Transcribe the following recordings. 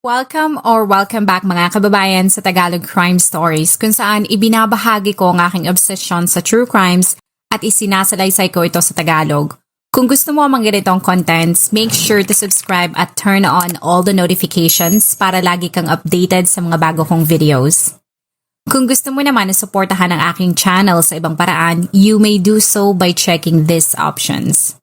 Welcome back mga kababayan sa Tagalog Crime Stories kung saan ibinabahagi ko ang aking obsession sa true crimes at isinasalaysay ko ito sa Tagalog. Kung gusto mo ang mga ganitong contents, make sure to subscribe at turn on all the notifications para lagi kang updated sa mga bago kong videos. Kung gusto mo naman na suportahan ang aking channel sa ibang paraan, you may do so by checking these options.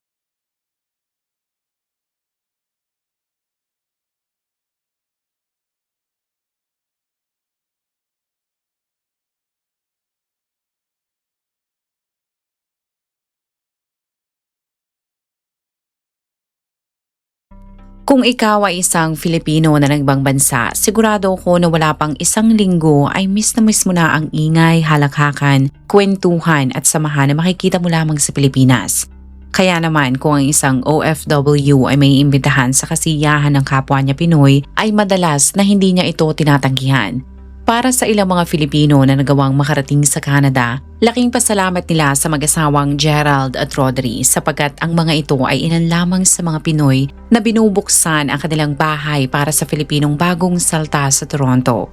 Kung ikaw ay isang Filipino na nagbang bansa, sigurado ko na wala pang isang linggo ay miss mo na ang ingay, halakhakan, kwentuhan at samahan na makikita mo lamang sa Pilipinas. Kaya naman kung ang isang OFW ay may imbitahan sa kasiyahan ng kapwa niya Pinoy ay madalas na hindi niya ito tinatanggihan. Para sa ilang mga Filipino na nagawang makarating sa Canada, laking pasalamat nila sa mag-asawang Gerald at Rodri sapagkat ang mga ito ay ilan lamang sa mga Pinoy na binubuksan ang kanilang bahay para sa Filipinong bagong salta sa Toronto.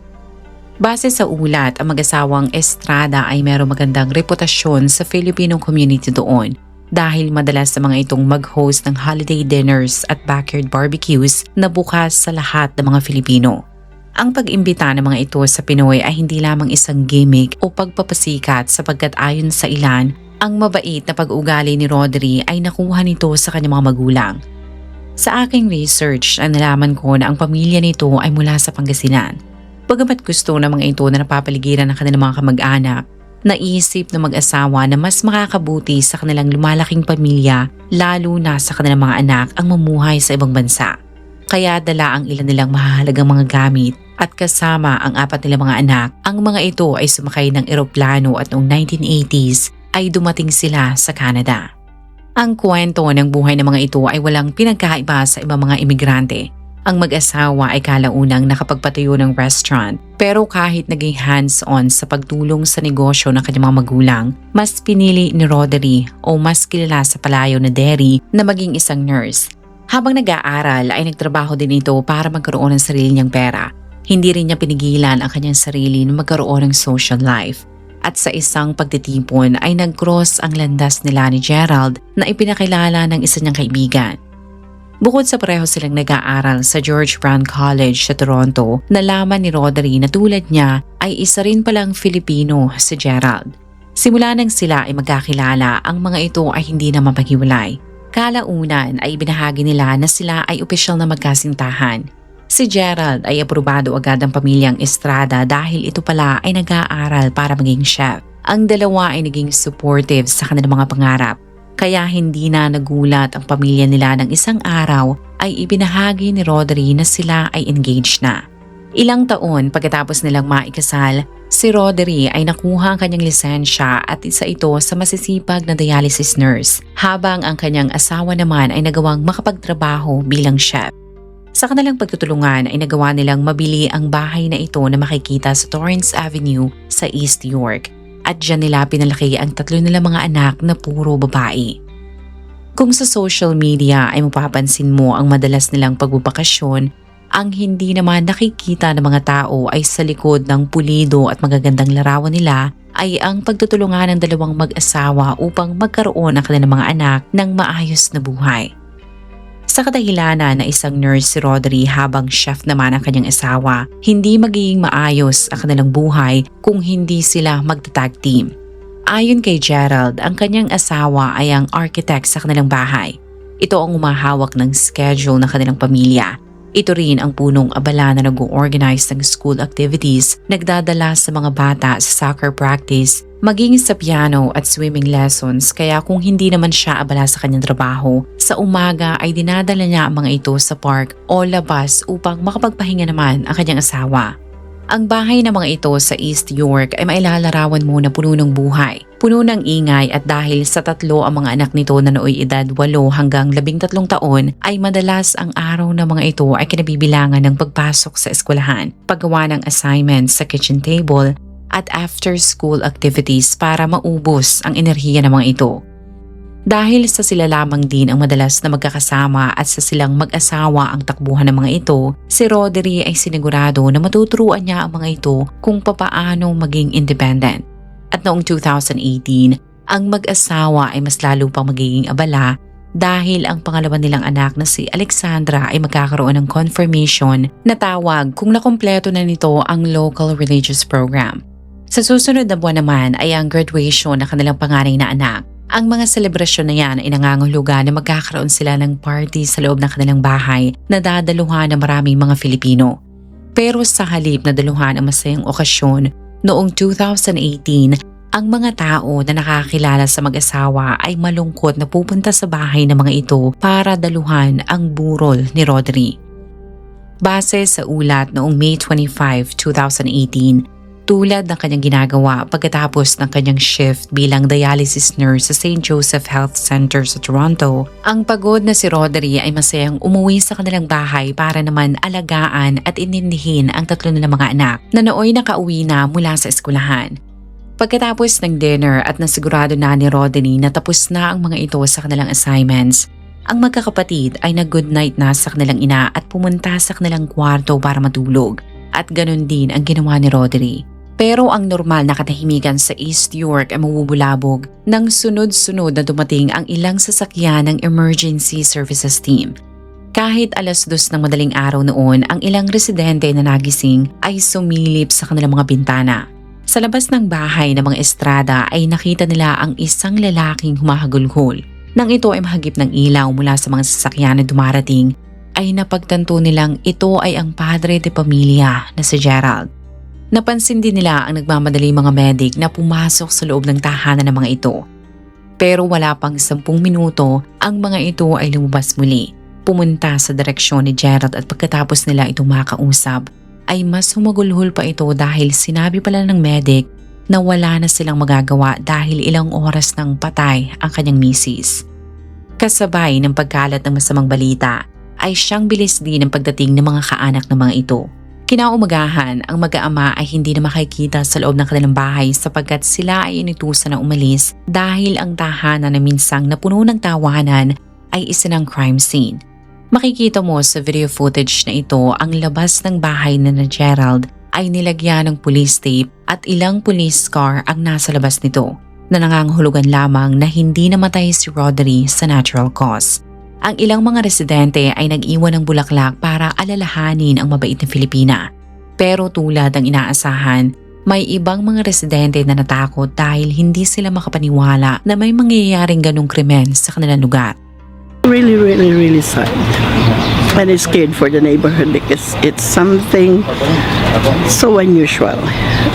Base sa ulat, ang mag-asawang Estrada ay mayroong magandang reputasyon sa Filipino community doon dahil madalas sa mga itong mag-host ng holiday dinners at backyard barbecues na bukas sa lahat ng mga Filipino. Ang pag-imbita ng mga ito sa Pinoy ay hindi lamang isang gimmick o pagpapasikat sapagkat ayon sa ilan, ang mabait na pag-ugali ni Rodri ay nakuha nito sa kanyang mga magulang. Sa aking research, nalaman ko na ang pamilya nito ay mula sa Pangasinan. Bagamat gusto ng mga ito na napapaligiran ng kanilang mga kamag-anak, naisip ng mag-asawa na mas makakabuti sa kanilang lumalaking pamilya lalo na sa kanilang mga anak ang mamuhay sa ibang bansa. Kaya dala ang ilan nilang mahahalagang mga gamit at kasama ang apat nilang mga anak, ang mga ito ay sumakay ng eroplano at noong 1980s ay dumating sila sa Canada. Ang kwento ng buhay ng mga ito ay walang pinagkaiba sa ibang mga imigrante. Ang mag-asawa ay kalaunang nakapagpatayo ng restaurant pero kahit naging hands-on sa pagtulong sa negosyo ng kanyang mga magulang, mas pinili ni Rodri o mas kilala sa palayo na Derry na maging isang nurse. Habang nag-aaral ay nagtrabaho din ito para magkaroon ng sarili niyang pera. Hindi rin niya pinigilan ang kanyang sarili na magkaroon ng social life. At sa isang pagtitipon ay nag-cross ang landas nila ni Gerald na ipinakilala ng isa niyang kaibigan. Bukod sa pareho silang nag-aaral sa George Brown College sa Toronto, nalaman ni Rodri na tulad niya ay isa rin palang Filipino si Gerald. Simula nang sila ay magkakilala, ang mga ito ay hindi na mapaghiwalay. Kalaunan ay ibinahagi nila na sila ay opisyal na magkasintahan. Si Gerald ay aprobado agad ng pamilyang Estrada dahil ito pala ay nag-aaral para maging chef. Ang dalawa ay naging supportive sa kanilang mga pangarap. Kaya hindi na nagulat ang pamilya nila ng isang araw ay ibinahagi ni Rodri na sila ay engaged na. Ilang taon pagkatapos nilang maikasal, si Rodri ay nakuha ang kanyang lisensya at isa ito sa masisipag na dialysis nurse, habang ang kanyang asawa naman ay nagawang makapagtrabaho bilang chef. Sa kanilang pagtutulungan ay nagawa nilang mabili ang bahay na ito na makikita sa Torrance Avenue sa East York at diyan nila pinalaki ang tatlo nilang mga anak na puro babae. Kung sa social media ay mapapansin mo ang madalas nilang pagbabakasyon, ang hindi naman nakikita ng mga tao ay sa likod ng pulido at magagandang larawan nila ay ang pagtutulungan ng dalawang mag-asawa upang magkaroon ang kanilang mga anak ng maayos na buhay. Sa kadahilanan na isang nurse si Rodri habang chef naman ang kanyang asawa, hindi magiging maayos ang kanilang buhay kung hindi sila magta-tag team. Ayon kay Gerald, ang kanyang asawa ay ang architect sa kanilang bahay. Ito ang umahawak ng schedule ng kanilang pamilya. Ito rin ang punong abala na nag-organize ng school activities, nagdadala sa mga bata sa soccer practice, maging sa piano at swimming lessons, kaya kung hindi naman siya abala sa kanyang trabaho, sa umaga ay dinadala niya ang mga ito sa park o labas upang makapagpahinga naman ang kanyang asawa. Ang bahay ng mga ito sa East York ay mailalarawan mo na puno ng buhay, puno ng ingay at dahil sa tatlo ang mga anak nito na nooy edad 8 hanggang 13 taon ay madalas ang araw ng mga ito ay kinabibilangan ng pagpasok sa eskwelahan, paggawa ng assignments sa kitchen table at after-school activities para maubos ang enerhiya ng mga ito. Dahil sa sila lamang din ang madalas na magkakasama at sa silang mag-asawa ang takbuhan ng mga ito, si Rodri ay sinigurado na matuturuan niya ang mga ito kung papaano maging independent. At noong 2018, ang mag-asawa ay mas lalo pang magiging abala dahil ang pangalawa nilang anak na si Alexandra ay magkakaroon ng confirmation na tawag kung nakumpleto na nito ang local religious program. Sa susunod na buwan naman ay ang graduation ng kanilang panganay na anak. Ang mga selebrasyon na yan ay nangangahulugan na magkakaroon sila ng party sa loob ng kanilang bahay na dadaluhan ng maraming mga Filipino. Pero sa halip na daluhan ang masayang okasyon, noong 2018, ang mga tao na nakakilala sa mag-asawa ay malungkot na pupunta sa bahay ng mga ito para daluhan ang burol ni Rodri. Base sa ulat noong May 25, 2018, tulad ng kanyang ginagawa pagkatapos ng kanyang shift bilang dialysis nurse sa St. Joseph Health Center sa Toronto, ang pagod na si Rodri ay masayang umuwi sa kanilang bahay para naman alagaan at inindihin ang tatlo nilang mga anak na nooy nakauwi na mula sa eskwelahan. Pagkatapos ng dinner at nasigurado na ni Rodri na tapos na ang mga ito sa kanilang assignments, ang magkakapatid ay nag-good night na sa kanilang ina at pumunta sa kanilang kwarto para matulog. At ganun din ang ginawa ni Rodri. Pero ang normal na katahimikan sa East York ay mabubulabog nang sunod-sunod na dumating ang ilang sasakyan ng emergency services team. Kahit 2:00 ng madaling araw noon, ang ilang residente na nagising ay sumilip sa kanilang mga bintana. Sa labas ng bahay ng mga estrada ay nakita nila ang isang lalaking humahagulhol. Nang ito ay mahagip ng ilaw mula sa mga sasakyan na dumarating, ay napagtanto nilang ito ay ang padre de pamilya na si Gerald. Napansin din nila ang nagmamadali mga medic na pumasok sa loob ng tahanan ng mga ito. Pero wala pang 10 minuto, ang mga ito ay lumabas muli. Pumunta sa direksyon ni Gerald at pagkatapos nila itong makausap, ay mas humagulhol pa ito dahil sinabi pala ng medic na wala na silang magagawa dahil ilang oras nang patay ang kanyang misis. Kasabay ng pagkalat ng masamang balita, ay siyang bilis din ang pagdating ng mga kaanak ng mga ito. Kinaumagahan, ang mag-aama ay hindi na makikita sa loob ng kanilang bahay sapagkat sila ay inutusan na umalis dahil ang tahanan na minsang napuno ng tawanan ay isa ng crime scene. Makikita mo sa video footage na ito ang labas ng bahay na Gerald ay nilagyan ng police tape at ilang police car ang nasa labas nito na nangangahulugan lamang na hindi namatay si Rodri sa natural cause. Ang ilang mga residente ay nag-iwan ng bulaklak para alalahanin ang mabait na Filipina. Pero tulad ng inaasahan, may ibang mga residente na natakot dahil hindi sila makapaniwala na may mangyayaring ganong krimen sa kanilang lugar. Really sad. And it's scared for the neighborhood because it's something so unusual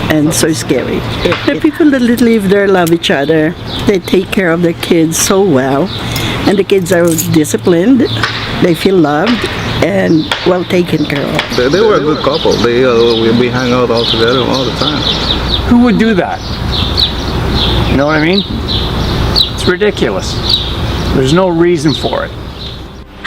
and so scary. The people that live there love each other. They take care of their kids so well. And the kids are disciplined, they feel loved, and well taken care of. They were a good couple. We hang out all together all the time. Who would do that? You know what I mean? It's ridiculous. There's no reason for it.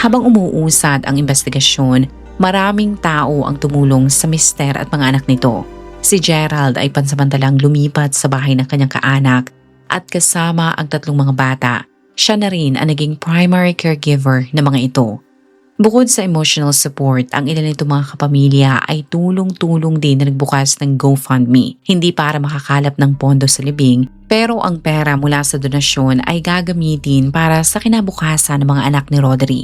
Habang umuusad ang investigasyon, maraming tao ang tumulong sa mister at mga anak nito. Si Gerald ay pansamantalang lumipat sa bahay ng kanyang kaanak at kasama ang 3 mga bata. Siya na rin ang naging primary caregiver ng mga ito. Bukod sa emotional support, ang ilan nito mga kapamilya ay tulong-tulong din na nagbukas ng GoFundMe. Hindi para makakalap ng pondo sa libing, pero ang pera mula sa donasyon ay gagamitin para sa kinabukasan ng mga anak ni Rodri.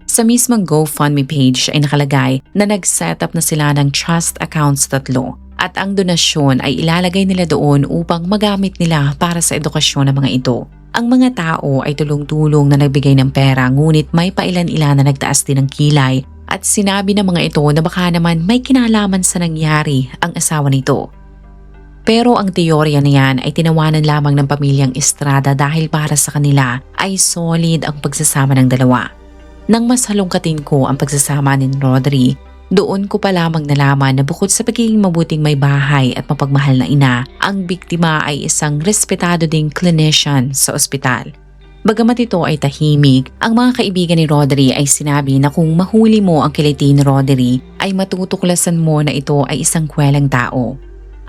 Sa mismong GoFundMe page ay nakalagay na nag-set up na sila ng trust accounts 3 at ang donasyon ay ilalagay nila doon upang magamit nila para sa edukasyon ng mga ito. Ang mga tao ay tulong-tulong na nagbigay ng pera ngunit may pailan-ilan na nagtaas din ng kilay at sinabi ng mga ito na baka naman may kinalaman sa nangyari ang asawa nito. Pero ang teorya na yan ay tinawanan lamang ng pamilyang Estrada dahil para sa kanila ay solid ang pagsasama ng dalawa. Nang mas halongkatin ko ang pagsasama ni Rodri, doon ko pa lamang nalaman na bukod sa pagiging mabuting may bahay at mapagmahal na ina, ang biktima ay isang respetado ding clinician sa ospital. Bagamat ito ay tahimik, ang mga kaibigan ni Rodri ay sinabi na kung mahuli mo ang kiliti ni Rodri ay matutuklasan mo na ito ay isang kwelang tao.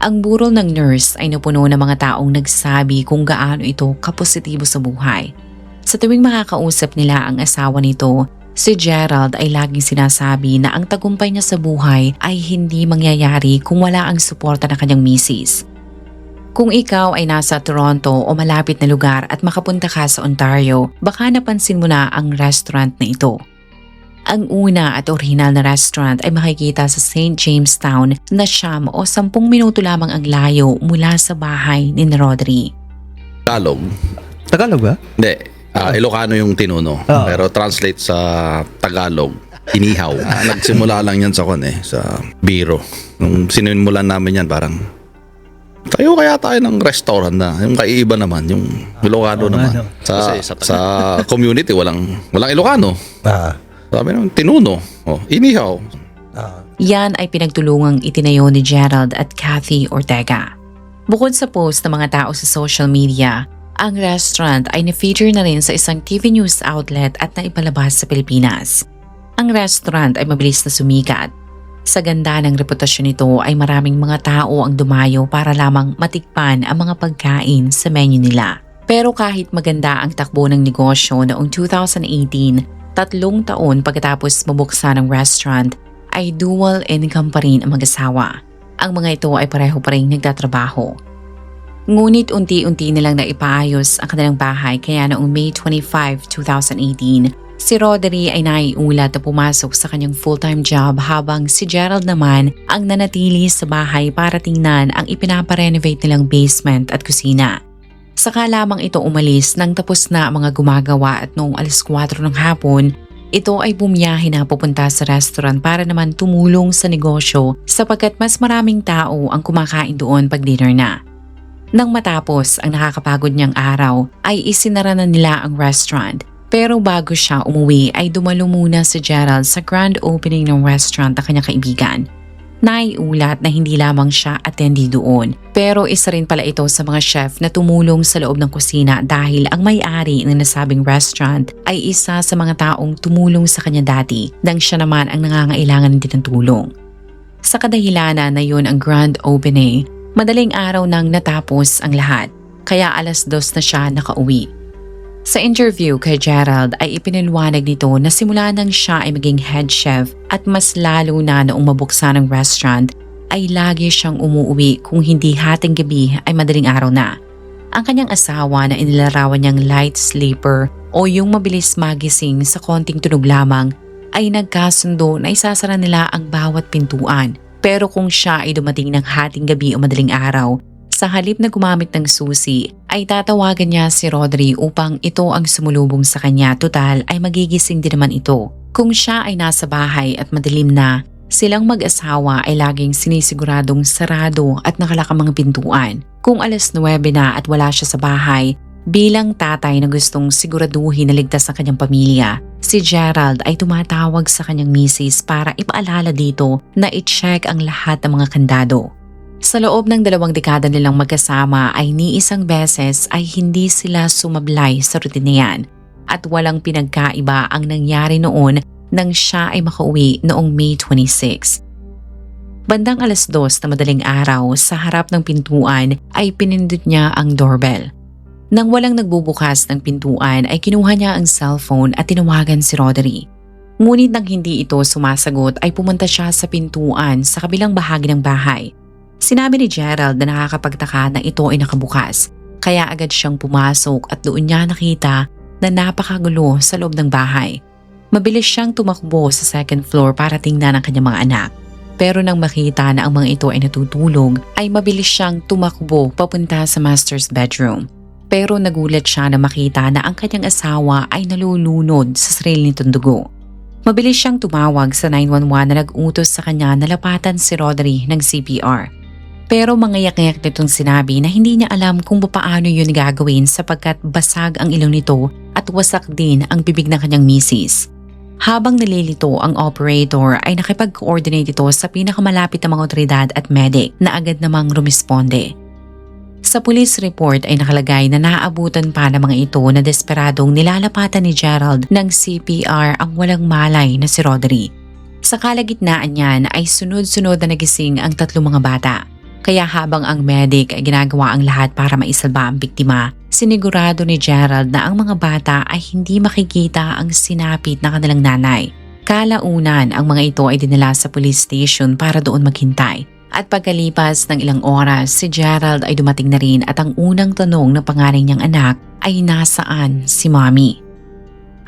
Ang burol ng nurse ay napuno ng mga taong nagsabi kung gaano ito kapositibo sa buhay. Sa tuwing makakausap nila ang asawa nito, si Gerald ay laging sinasabi na ang tagumpay niya sa buhay ay hindi mangyayari kung wala ang suporta ng kanyang misis. Kung ikaw ay nasa Toronto o malapit na lugar at makapunta ka sa Ontario, baka napansin mo na ang restaurant na ito. Ang una at orihinal na restaurant ay makikita sa St. Jamestown na 9 o 10 minuto lamang ang layo mula sa bahay ni Rodri. Tagalog. Tagalog ba? Hindi. Ilocano yung tinuno. Pero translate sa Tagalog, inihaw. Nagsimula lang yan sa sa biro. Nung sinimulan namin yan, parang tayo kaya tayo ng restaurant na. Yung kaiiba naman, yung Ilocano naman. Sa community, walang Ilocano. Sabi naman, tinuno. Inihaw. Yan ay pinagtulungang itinayo ni Gerald at Kathy Ortega. Bukod sa post ng mga tao sa social media, ang restaurant ay na-feature na rin sa isang TV news outlet at naipalabas sa Pilipinas. Ang restaurant ay mabilis na sumikat. Sa ganda ng reputasyon nito ay maraming mga tao ang dumayo para lamang matikpan ang mga pagkain sa menu nila. Pero kahit maganda ang takbo ng negosyo noong 2018, 3 taon pagkatapos mabuksan ang restaurant, ay dual income pa rin ang mag-asawa. Ang mga ito ay pareho pa rin nagtatrabaho. Ngunit unti-unti nilang naipaayos ang kanilang bahay kaya noong May 25, 2018, si Rodri ay naiulat na pumasok sa kanyang full-time job habang si Gerald naman ang nanatili sa bahay para tingnan ang ipinaparenovate nilang basement at kusina. Saka lamang ito umalis nang tapos na ang mga gumagawa at noong 4:00 ng hapon, ito ay bumiyahe na pupunta sa restaurant para naman tumulong sa negosyo sapagkat mas maraming tao ang kumakain doon pag dinner na. Nang matapos ang nakakapagod niyang araw ay isinara na nila ang restaurant. Pero bago siya umuwi ay dumalo muna si Gerald sa grand opening ng restaurant ng kanyang kaibigan. Naiulat na hindi lamang siya attendee doon, pero isa rin pala ito sa mga chef na tumulong sa loob ng kusina dahil ang may-ari ng nasabing restaurant ay isa sa mga taong tumulong sa kanya dati nang siya naman ang nangangailangan din ng tulong. Sa kadahilanan na yun ang grand opening, madaling araw nang natapos ang lahat, kaya 2:00 na siya nakauwi. Sa interview kay Gerald ay ipinaliwanag nito na simula nang siya ay maging head chef at mas lalo na noong mabuksan ang restaurant ay lagi siyang umuwi kung hindi hating gabi ay madaling araw na. Ang kanyang asawa na inilarawan niyang light sleeper o yung mabilis magising sa konting tunog lamang ay nagkasundo na isasara nila ang bawat pintuan. Pero kung siya ay dumating ng hating gabi o madaling araw, sa halip na gumamit ng susi, ay tatawagan niya si Rodri upang ito ang sumulubong sa kanya. Total ay magigising din naman ito. Kung siya ay nasa bahay at madilim na, silang mag-asawa ay laging sinisiguradong sarado at nakalakang mga pintuan. Kung 9:00 na at wala siya sa bahay, bilang tatay na gustong siguraduhin na ligtas ang kanyang pamilya, si Gerald ay tumatawag sa kanyang misis para ipaalala dito na i-check ang lahat ng mga kandado. Sa loob ng 2 dekada nilang magkasama ay ni isang beses ay hindi sila sumablay sa rutina yan at walang pinagkaiba ang nangyari noon nang siya ay makauwi noong May 26. Bandang 2:00 na madaling araw sa harap ng pintuan ay pinindot niya ang doorbell. Nang walang nagbubukas ng pintuan ay kinuha niya ang cellphone at tinawagan si Rodri. Ngunit nang hindi ito sumasagot ay pumunta siya sa pintuan sa kabilang bahagi ng bahay. Sinabi ni Gerald na nakakapagtaka na ito ay nakabukas, kaya agad siyang pumasok at doon niya nakita na napakagulo sa loob ng bahay. Mabilis siyang tumakbo sa 2nd floor para tingnan ang kanyang mga anak. Pero nang makita na ang mga ito ay natutulog, ay mabilis siyang tumakbo papunta sa master's bedroom. Pero nagulat siya na makita na ang kanyang asawa ay nalulunod sa sarili nitong dugo. Mabilis siyang tumawag sa 911 na nag-utos sa kanya na lapatan si Rodri ng CPR. Pero mangayak-ngayak nitong sinabi na hindi niya alam kung paano yun gagawin sapagkat basag ang ilong nito at wasak din ang bibig ng kanyang misis. Habang nalilito ang operator ay nakipag-coordinate ito sa pinakamalapit na mga otoridad at medic na agad namang rumisponde. Sa police report ay nakalagay na naaabutan pa ng mga ito na desperadong nilalapatan ni Gerald ng CPR ang walang malay na si Rodri. Sa kalagitnaan niyan ay sunod-sunod na nagising ang 3 mga bata. Kaya habang ang medic ay ginagawa ang lahat para maisalba ang biktima, sinigurado ni Gerald na ang mga bata ay hindi makikita ang sinapit na kanilang nanay. Kalaunan, ang mga ito ay dinala sa police station para doon maghintay. At pagkalipas ng ilang oras, si Gerald ay dumating na rin at ang unang tanong ng panganay niyang anak ay nasaan si Mommy.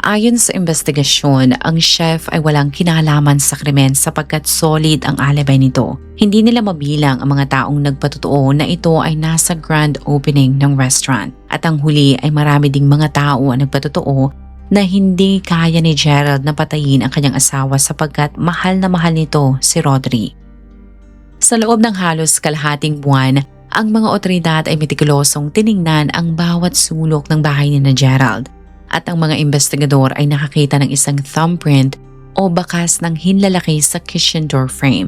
Ayon sa investigasyon, ang chef ay walang kinalaman sa krimen sapagkat solid ang alibay nito. Hindi nila mabilang ang mga taong nagpatotoo na ito ay nasa grand opening ng restaurant. At ang huli ay marami ding mga tao ang nagpatotoo na hindi kaya ni Gerald na patayin ang kanyang asawa sapagkat mahal na mahal nito si Rodri. Sa loob ng halos kalahating buwan, ang mga otoridad ay metikulosong tiningnan ang bawat sulok ng bahay ni na Gerald. At ang mga investigador ay nakakita ng isang thumbprint o bakas ng hinlalaki sa kitchen door frame.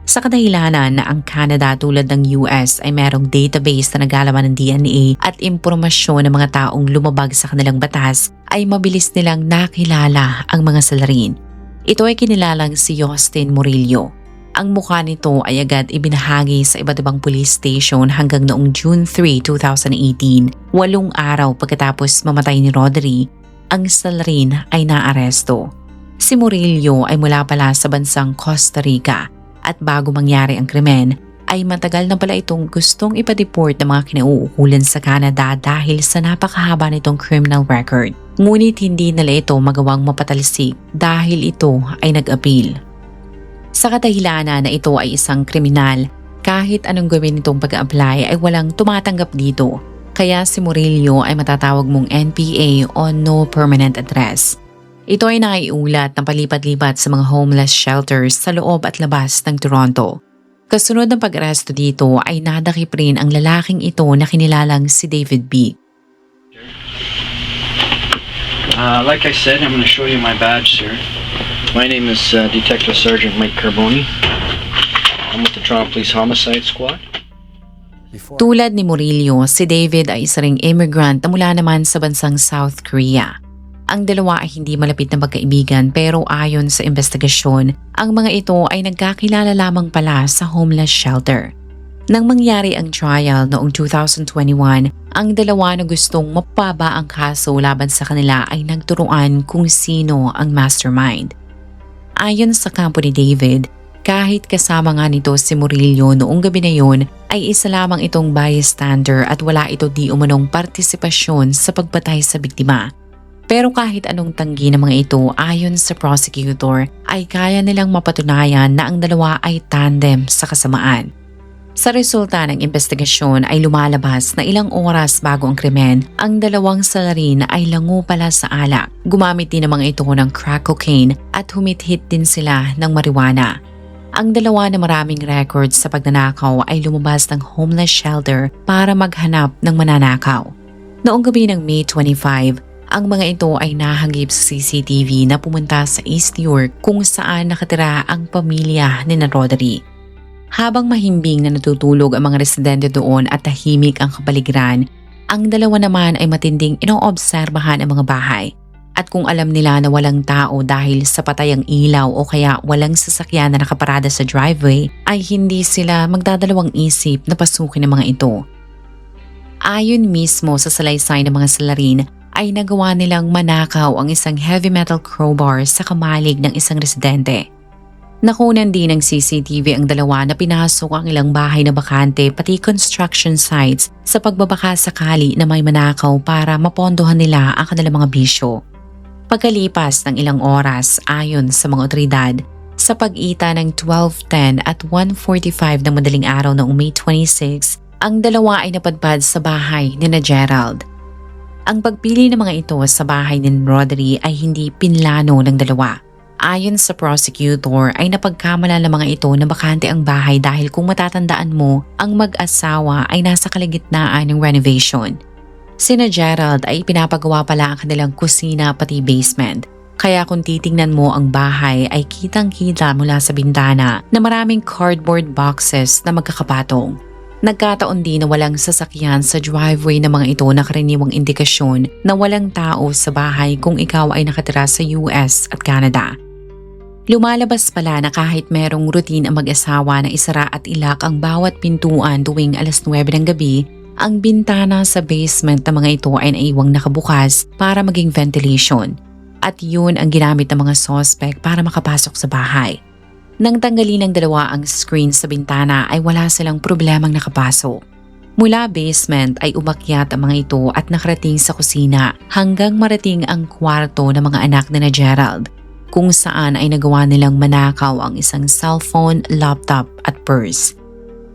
Sa kadahilanan na ang Canada tulad ng US ay merong database na naglalaman ng DNA at impormasyon ng mga taong lumabag sa kanilang batas, ay mabilis nilang nakilala ang mga salarin. Ito ay kinilalang si Justin Murillo. Ang mukha nito ay agad ibinahagi sa iba't ibang police station hanggang noong June 3, 2018, 8 araw pagkatapos mamatay ni Rodri, ang salarin ay naaresto. Si Murillo ay mula pala sa bansang Costa Rica at bago mangyari ang krimen, ay matagal na pala itong gustong ipadeport ng mga kinauukulan sa Canada dahil sa napakahaba nitong criminal record. Ngunit hindi nila ito magawang mapatalisik dahil ito ay nag-appeal. Sa kadahilanan na ito ay isang kriminal, kahit anong gawin nitong pag-apply ay walang tumatanggap dito. Kaya si Murillo ay matatawag mong NPA o No Permanent Address. Ito ay naiulat ng palipat-lipat sa mga homeless shelters sa loob at labas ng Toronto. Kasunod ng pag-aresto dito ay nadakip rin ang lalaking ito na kinilalang si David B. Like I said, I'm going to show you my badge, sir. My name is Detective Sergeant Mike Carboni. I'm with the Toronto Police Homicide Squad. Tulad ni Murillo, si David ay isa ring immigrant na mula naman sa bansang South Korea. Ang dalawa ay hindi malapit na magkaibigan pero ayon sa investigasyon, ang mga ito ay nagkakilala lamang pala sa homeless shelter. Nang mangyari ang trial noong 2021, ang dalawa na gustong mapaba ang kaso laban sa kanila ay nagturuan kung sino ang mastermind. Ayon sa kampo ni David, kahit kasama nga nito si Murillo noong gabi na yun, ay isa lamang itong bystander at wala ito di umanong partisipasyon sa pagpatay sa biktima. Pero kahit anong tanggi ng mga ito ayon sa prosecutor, ay kaya nilang mapatunayan na ang dalawa ay tandem sa kasamaan. Sa resulta ng investigasyon ay lumalabas na ilang oras bago ang krimen, ang dalawang salarin ay lango pala sa alak. Gumamit din ng mga ito ng crack cocaine at humit-hit din sila ng marijuana. Ang dalawa na maraming records sa pagnanakaw ay lumabas ng homeless shelter para maghanap ng mananakaw. Noong gabi ng May 25, ang mga ito ay nahagip sa CCTV na pumunta sa East York kung saan nakatira ang pamilya ni Rodri. Habang mahimbing na natutulog ang mga residente doon at tahimik ang kapaligiran, ang dalawa naman ay matinding inoobserbahan ang mga bahay. At kung alam nila na walang tao dahil sa patay ang ilaw o kaya walang sasakyan na nakaparada sa driveway, ay hindi sila magdadalawang isip na pasukin ang mga ito. Ayon mismo sa salaysay ng mga salarin, ay nagawa nilang manakaw ang isang heavy metal crowbar sa kamalig ng isang residente. Nakunan din ng CCTV ang dalawa na pinasok ang ilang bahay na bakante pati construction sites sa pagbabaka sakali na may manakaw para mapondohan nila ang kanilang mga bisyo. Pagkalipas ng ilang oras ayon sa mga otoridad, sa pag-ita ng 12:10 at 1:45 ng madaling araw noong May 26, ang dalawa ay napadpad sa bahay ni na Gerald. Ang pagpili ng mga ito sa bahay ni Rodri ay hindi pinlano ng dalawa. Ayon sa prosecutor ay napagkamala ng mga ito na bakante ang bahay dahil kung matatandaan mo, ang mag-asawa ay nasa kalagitnaan ng renovation. Sina Gerald ay pinapagawa pala ang kanilang kusina pati basement. Kaya kung titingnan mo ang bahay ay kitang-kita mula sa bintana na maraming cardboard boxes na magkakapatong. Nagkataon din na walang sasakyan sa driveway ng mga ito na karaniwang indikasyon na walang tao sa bahay kung ikaw ay nakatira sa US at Canada. Lumalabas pala na kahit merong routine ang mag-asawa na isara at ilak ang bawat pintuan tuwing alas 9 ng gabi, ang bintana sa basement ng mga ito ay naiwang nakabukas para maging ventilation. At yun ang ginamit ng mga suspect para makapasok sa bahay. Nang tanggalin ng dalawa ang screen sa bintana ay wala silang problemang nakapasok. Mula basement ay umakyat ang mga ito at nakarating sa kusina hanggang marating ang kwarto ng mga anak ni na Gerald, kung saan ay nagawa nilang manakaw ang isang cellphone, laptop at purse.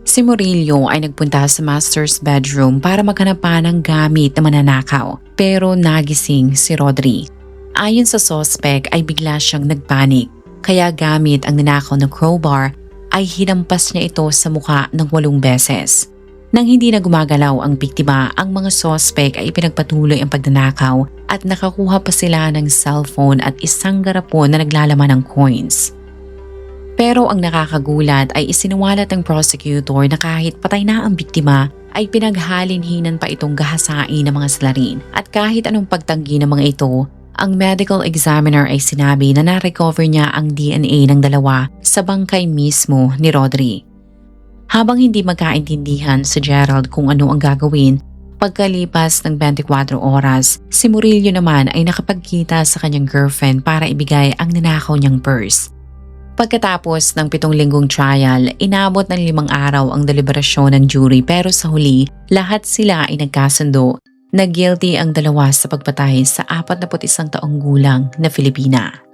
Si Murillo ay nagpunta sa master's bedroom para maghanap pa ng gamit na mananakaw, pero nagising si Rodri. Ayon sa suspect ay bigla siyang nagpanik, kaya gamit ang nanakaw na crowbar ay hinampas niya ito sa muka ng 8 beses. Nang hindi na gumagalaw ang biktima, ang mga suspect ay pinagpatuloy ang pagnanakaw at nakakuha pa sila ng cellphone at isang garapon na naglalaman ng coins. Pero ang nakakagulat ay isinuwalat ng prosecutor na kahit patay na ang biktima ay pinaghalinhinan pa itong gahasain ng mga salarin. At kahit anong pagtanggi ng mga ito, ang medical examiner ay sinabi na na-recover niya ang DNA ng dalawa sa bangkay mismo ni Rodri. Habang hindi magkaintindihan si Gerald kung ano ang gagawin, pagkalipas ng 24 oras, si Murillo naman ay nakapagkita sa kanyang girlfriend para ibigay ang ninakaw niyang purse. Pagkatapos ng 7 linggong trial, inabot ng 5 araw ang deliberasyon ng jury pero sa huli, lahat sila ay nagkasundo na guilty ang dalawa sa pagpatay sa 41 taong gulang na Filipina.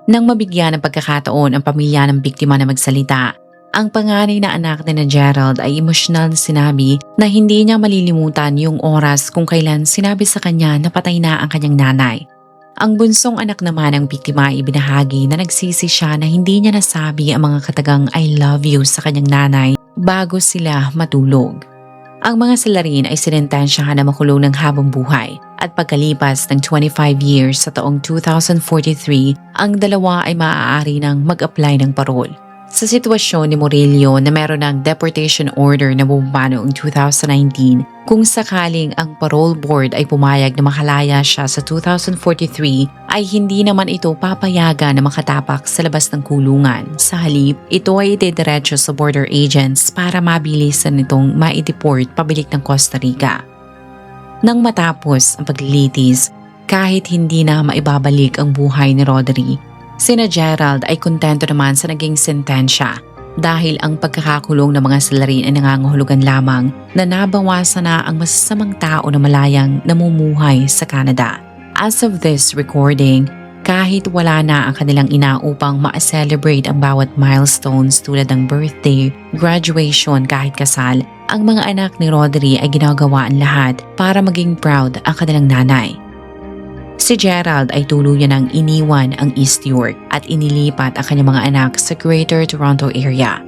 Nang mabigyan ng pagkakataon ang pamilya ng biktima na magsalita, ang panganay na anak ni na Gerald ay emosyonal na sinabi na hindi niya malilimutan yung oras kung kailan sinabi sa kanya na patay na ang kanyang nanay. Ang bunsong anak naman ng biktima ay ibinahagi na nagsisi siya na hindi niya nasabi ang mga katagang I love you sa kanyang nanay bago sila matulog. Ang mga salarin ay sinentensyahan na makulong ng habang buhay at pagkalipas ng 25 years sa taong 2043, ang dalawa ay maaari nang mag-apply ng parol. Sa sitwasyon ni Murillo na meron ng deportation order na bumaba noong 2019, kung sakaling ang parole board ay pumayag na makalaya siya sa 2043, ay hindi naman ito papayagan na makatapak sa labas ng kulungan. Sa halip, ito ay idediretso sa border agents para mabilisan nitong ma-deport pabalik ng Costa Rica. Nang matapos ang paglilitis, kahit hindi na maibabalik ang buhay ni Rodri, sina Gerald ay kontento naman sa naging sentensya dahil ang pagkakakulong ng mga salarin ay nangangahulugan lamang na nabawasan na ang masasamang tao na malayang namumuhay sa Canada. As of this recording, kahit wala na ang kanilang ina upang ma-celebrate ang bawat milestones tulad ng birthday, graduation kahit kasal, ang mga anak ni Rodri ay ginagawa ang lahat para maging proud ang kanilang nanay. Si Gerald ay tuluyan ng iniwan ang East York at inilipat ang kanyang mga anak sa Greater Toronto area.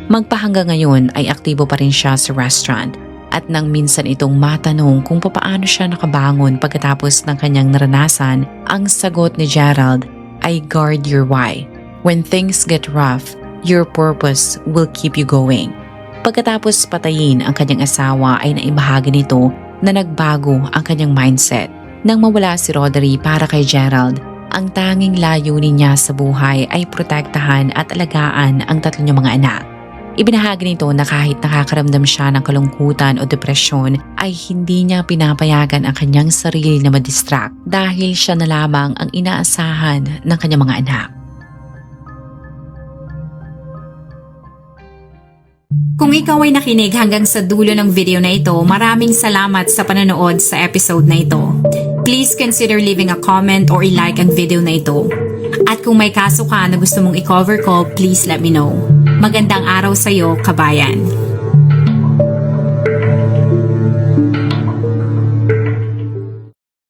Magpahanggang ngayon ay aktibo pa rin siya sa restaurant at nang minsan itong matanong kung papaano siya nakabangon pagkatapos ng kanyang naranasan, ang sagot ni Gerald ay guard your why. When things get rough, your purpose will keep you going. Pagkatapos patayin ang kanyang asawa ay naibahagi nito na nagbago ang kanyang mindset. Nang mawala si Rodri para kay Gerald, ang tanging layunin niya sa buhay ay protektahan at alagaan ang 3 niyang mga anak. Ibinahagi nito na kahit nakakaramdam siya ng kalungkutan o depresyon ay hindi niya pinapayagan ang kanyang sarili na madistract dahil siya na lamang ang inaasahan ng kanyang mga anak. Kung ikaw ay nakinig hanggang sa dulo ng video na ito, maraming salamat sa panonood sa episode na ito. Please consider leaving a comment or i-like ang video na ito. At kung may kaso ka na gusto mong i-cover ko, please let me know. Magandang araw sa iyo, kabayan.